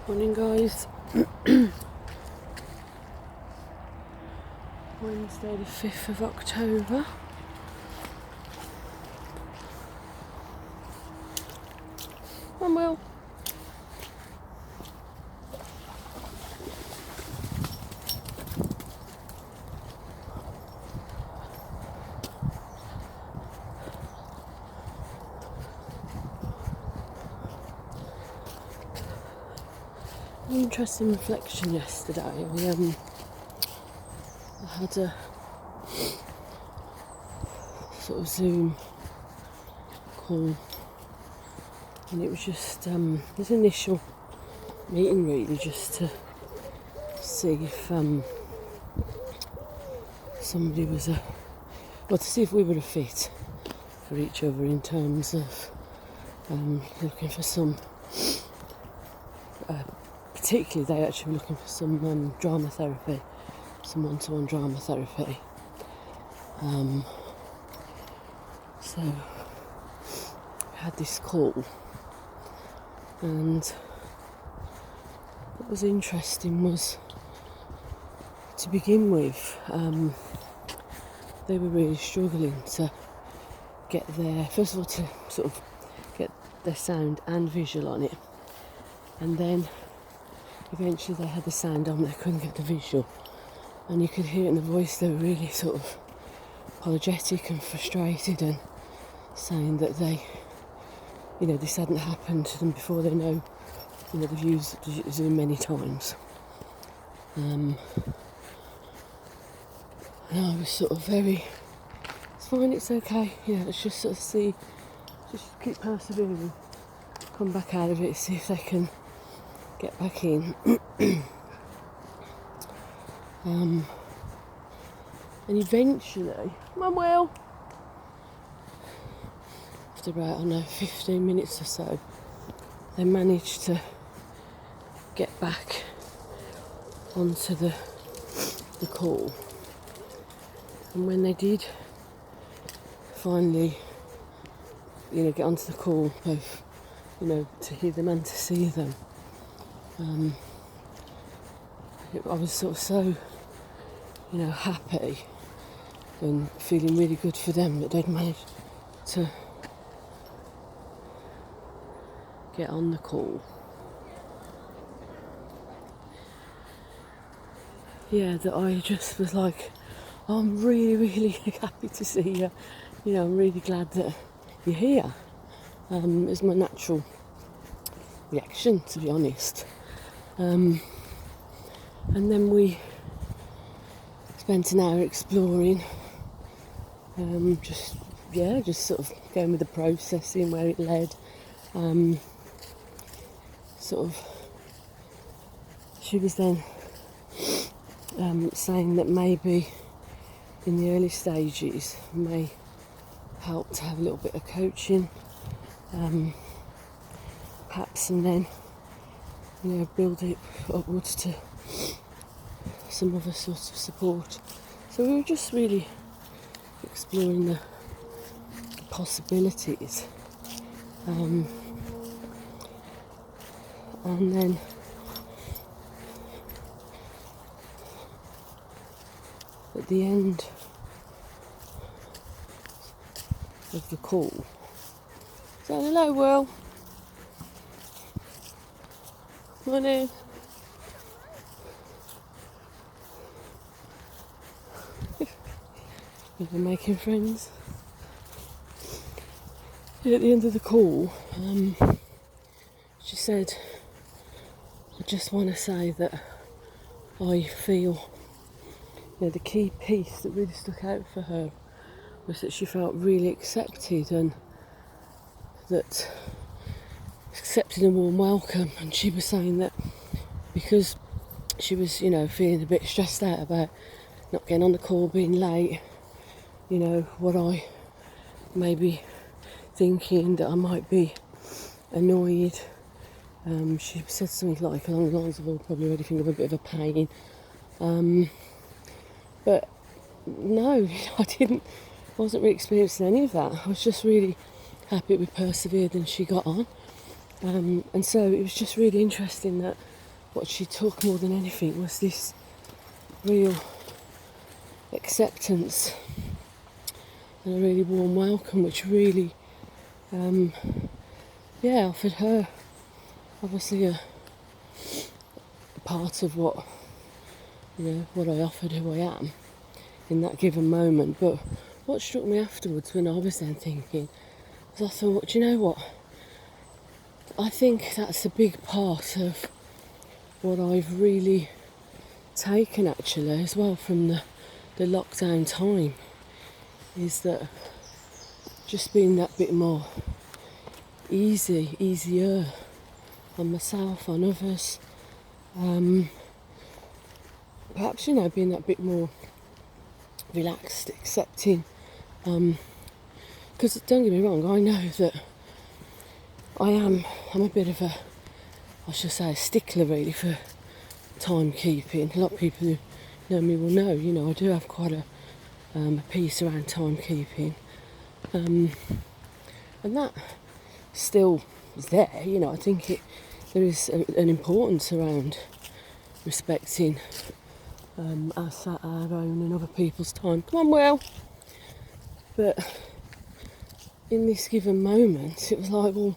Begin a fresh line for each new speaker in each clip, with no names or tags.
Morning guys. Wednesday the 5th of October. I'm Will. An interesting reflection yesterday. I had a sort of Zoom call, and it was just this initial meeting really just to see if somebody was to see if we were a fit for each other in terms of looking for some particularly they actually were looking for some drama therapy, some one-to-one drama therapy. So I had this call, and what was interesting was, to begin with, they were really struggling to get first of all to sort of get their sound and visual on it, and then eventually they had the sound on, they couldn't get the visual, and you could hear it in the voice. They were really sort of apologetic and frustrated and saying that this hadn't happened to them before. They know, they've used Zoom many times. And I was sort of very, it's fine, it's okay, let's just sort of see, just keep persevering, come back out of it, see if they can get back in. And eventually, Manuel, after about, 15 minutes or so, they managed to get back onto the call. And when they did finally, get onto the call, both, to hear them and to see them, I was sort of so, happy and feeling really good for them that they'd managed to get on the call. Yeah, that I just was like, oh, I'm really, really happy to see you. I'm really glad that you're here. It's my natural reaction, to be honest. And then we spent an hour exploring, just sort of going with the process, seeing where it led. She was then saying that maybe in the early stages may help to have a little bit of coaching, perhaps, and then build it upwards to some other sorts of support. So we were just really exploring the possibilities, and then at the end of the call, so hello Will, morning. We're making friends. And at the end of the call, she said, I just want to say that I feel, the key piece that really stuck out for her was that she felt really accepted, and that accepted and warm welcome. And she was saying that because she was, feeling a bit stressed out about not getting on the call, being late, what I may be thinking, that I might be annoyed. She said something like along the lines of, I'll probably already think of a bit of a pain. But no, I wasn't really experiencing any of that. I was just really happy we persevered and she got on. And so it was just really interesting that what she took more than anything was this real acceptance and a really warm welcome, which really, offered her obviously a part of what I offered, who I am in that given moment. But what struck me afterwards when I was then thinking was, I thought, do you know what? I think that's a big part of what I've really taken actually as well from the lockdown time, is that just being that bit more easier on myself, on others, perhaps being that bit more relaxed, accepting, because don't get me wrong, I know that I'm a bit of I should say a stickler really for timekeeping. A lot of people who know me will know, I do have quite a piece around timekeeping, and that still is there. I think there is an importance around respecting our own and other people's time. Come on, Will. But in this given moment, it was like, well,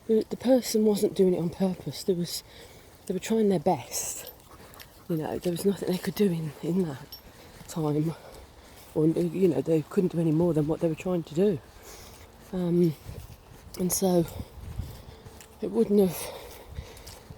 the person wasn't doing it on purpose. They were trying their best. There was nothing they could do in that time, or they couldn't do any more than what they were trying to do. And so it wouldn't have.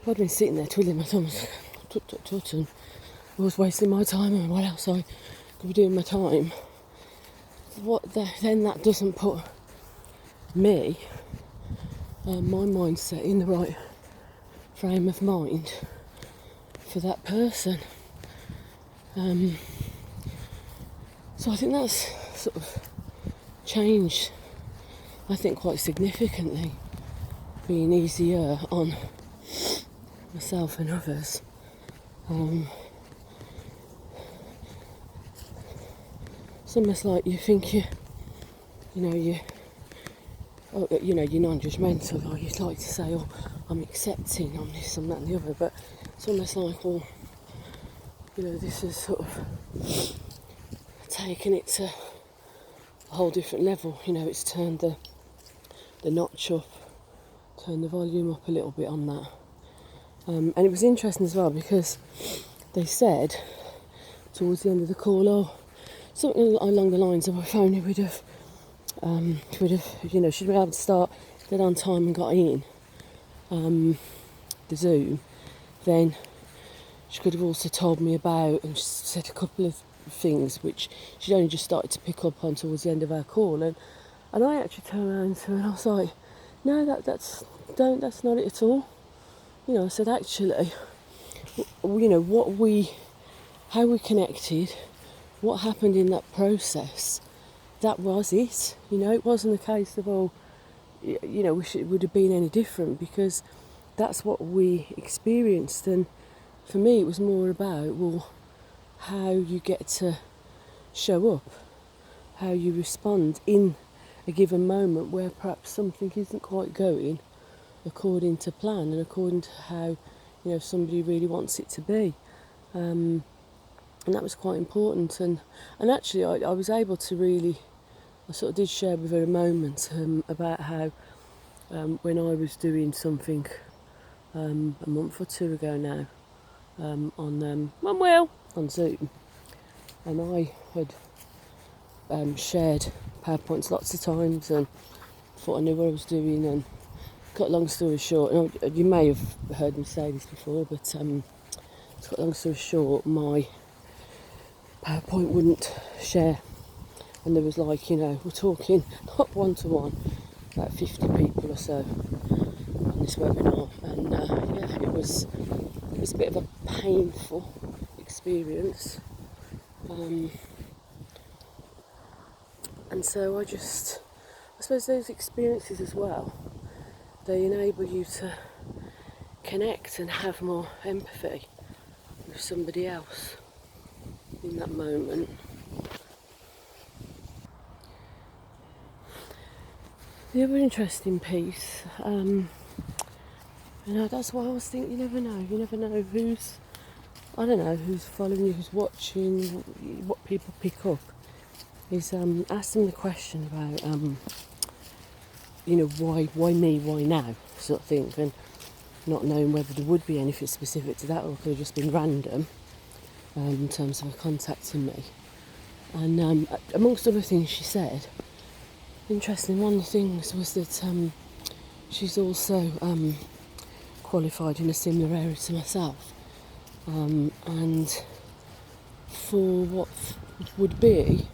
If I'd been sitting there twiddling my thumbs, and I was wasting my time, and what else I could be doing my time. Then that doesn't put me, my mindset, in the right frame of mind for that person. So I think that's sort of changed, I think, quite significantly, being easier on myself and others. It's almost like you think you're non-judgmental, or you'd like to say, oh, I'm accepting, I'm this, I'm that and the other, but it's almost like, well, this is sort of taken it to a whole different level. It's turned the notch up, turned the volume up a little bit on that. And it was interesting as well, because they said towards the end of the call, something along the lines of, if only she'd have, she'd been able to start dead on time and got in the Zoom, then she could have also told me about, and said a couple of things which she'd only just started to pick up on towards the end of our call, and I actually turned around to her and I was like, no, that's not it at all. I said, actually, how we connected, what happened in that process, that was it. It wasn't a case of, wish it would have been any different, because that's what we experienced. And for me, it was more about, well, how you get to show up, how you respond in a given moment where perhaps something isn't quite going according to plan and according to how somebody really wants it to be, and that was quite important. And actually I was able to really, I sort of did share with her a moment about how when I was doing something a month or two ago now on Zoom, and I had shared PowerPoints lots of times and thought I knew what I was doing, and cut long story short, and you may have heard me say this before, but to cut long story short, my PowerPoint wouldn't share, and there was we're talking not one-to-one, about 50 people or so on this webinar, and it was a bit of a painful experience, and so I suppose those experiences as well, they enable you to connect and have more empathy with somebody else in that moment. The other interesting piece You know, that's why I always think you never know who's, I don't know, who's following you, who's watching, what people pick up. Is ask them the question about, why me, why now, sort of thing, and not knowing whether there would be anything specific to that or it could have just been random in terms of her contacting me. And amongst other things she said, interesting, one of the things was that she's also qualified in a similar area to myself. And for what would be,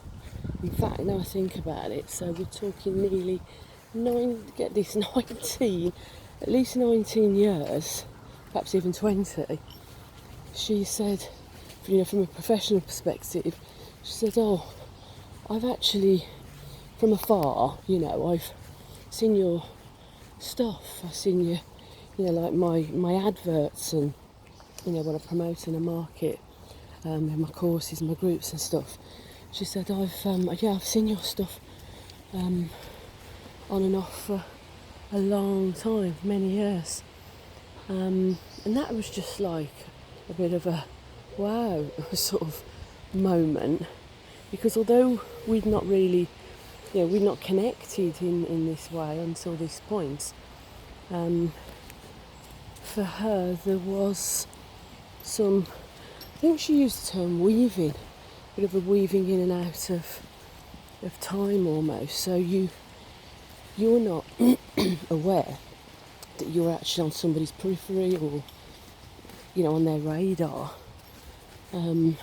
in fact, now I think about it, so we're talking nearly 19, at least 19 years, perhaps even 20. She said, from a professional perspective, she said, oh, I've actually, from afar, I've seen your stuff, I've seen your, like my adverts and, when I promote in a market, in my courses, my groups and stuff. She said, I've seen your stuff on and off for a long time, many years. And that was just like a bit of a wow sort of moment, because although we'd not really, we'd not connected in this way until this point, for her there was some, I think she used the term weaving, a bit of a weaving in and out of time almost. So you're not aware that you're actually on somebody's periphery or, on their radar. And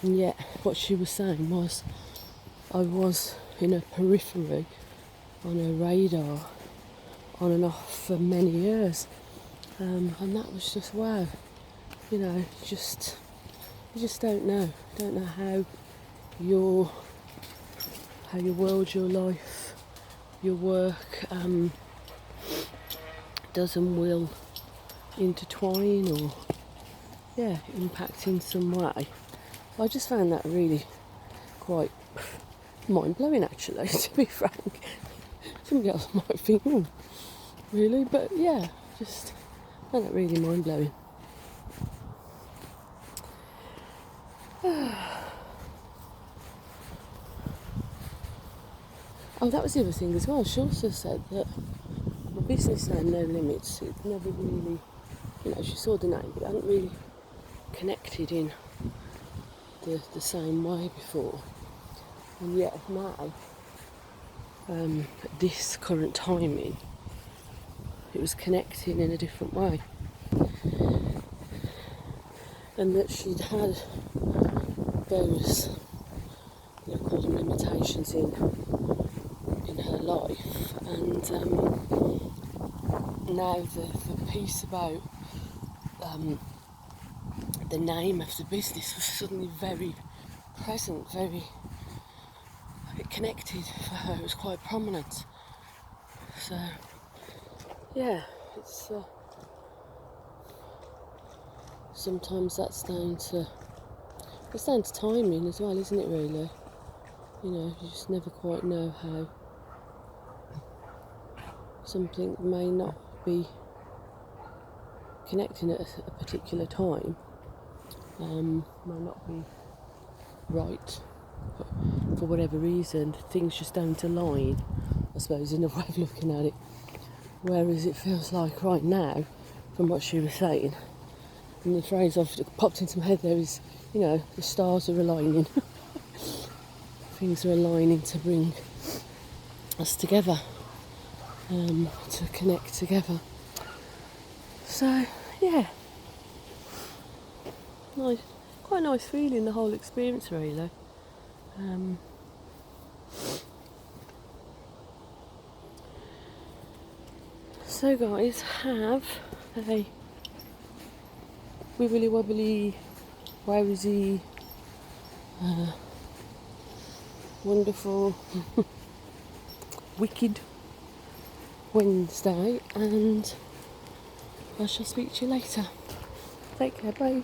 yet what she was saying was, I was in a periphery, on a radar, on and off for many years. And that was just wow. You just don't know. Don't know how your world, your life, your work does and will intertwine or impact in some way. I just found that really quite mind-blowing, actually, to be frank. Somebody else might think, really? But yeah, just found that really mind-blowing. Oh, that was the other thing as well. She also said that my business name, No Limits, it never really, she saw the name, but it hadn't really connected in the same way before. And yet now, at this current timing, it was connecting in a different way. And that she'd had those, call them limitations in her life, and now the piece about the name of the business was suddenly very present, very connected for her. It was quite prominent. So yeah, sometimes that's down to timing as well, isn't it, really? You just never quite know how something may not be connecting at a particular time, may not be right, but for whatever reason things just don't align, I suppose, in a way of looking at it. Whereas it feels like right now, from what she was saying, and the phrase I've popped into my head there is, the stars are aligning. Things are aligning to bring us together, to connect together. So yeah, nice, quite a nice feeling, the whole experience, really. So guys, have a wibbly wobbly, wowsy, wonderful, wicked Wednesday, and I shall speak to you later. Take care, bye.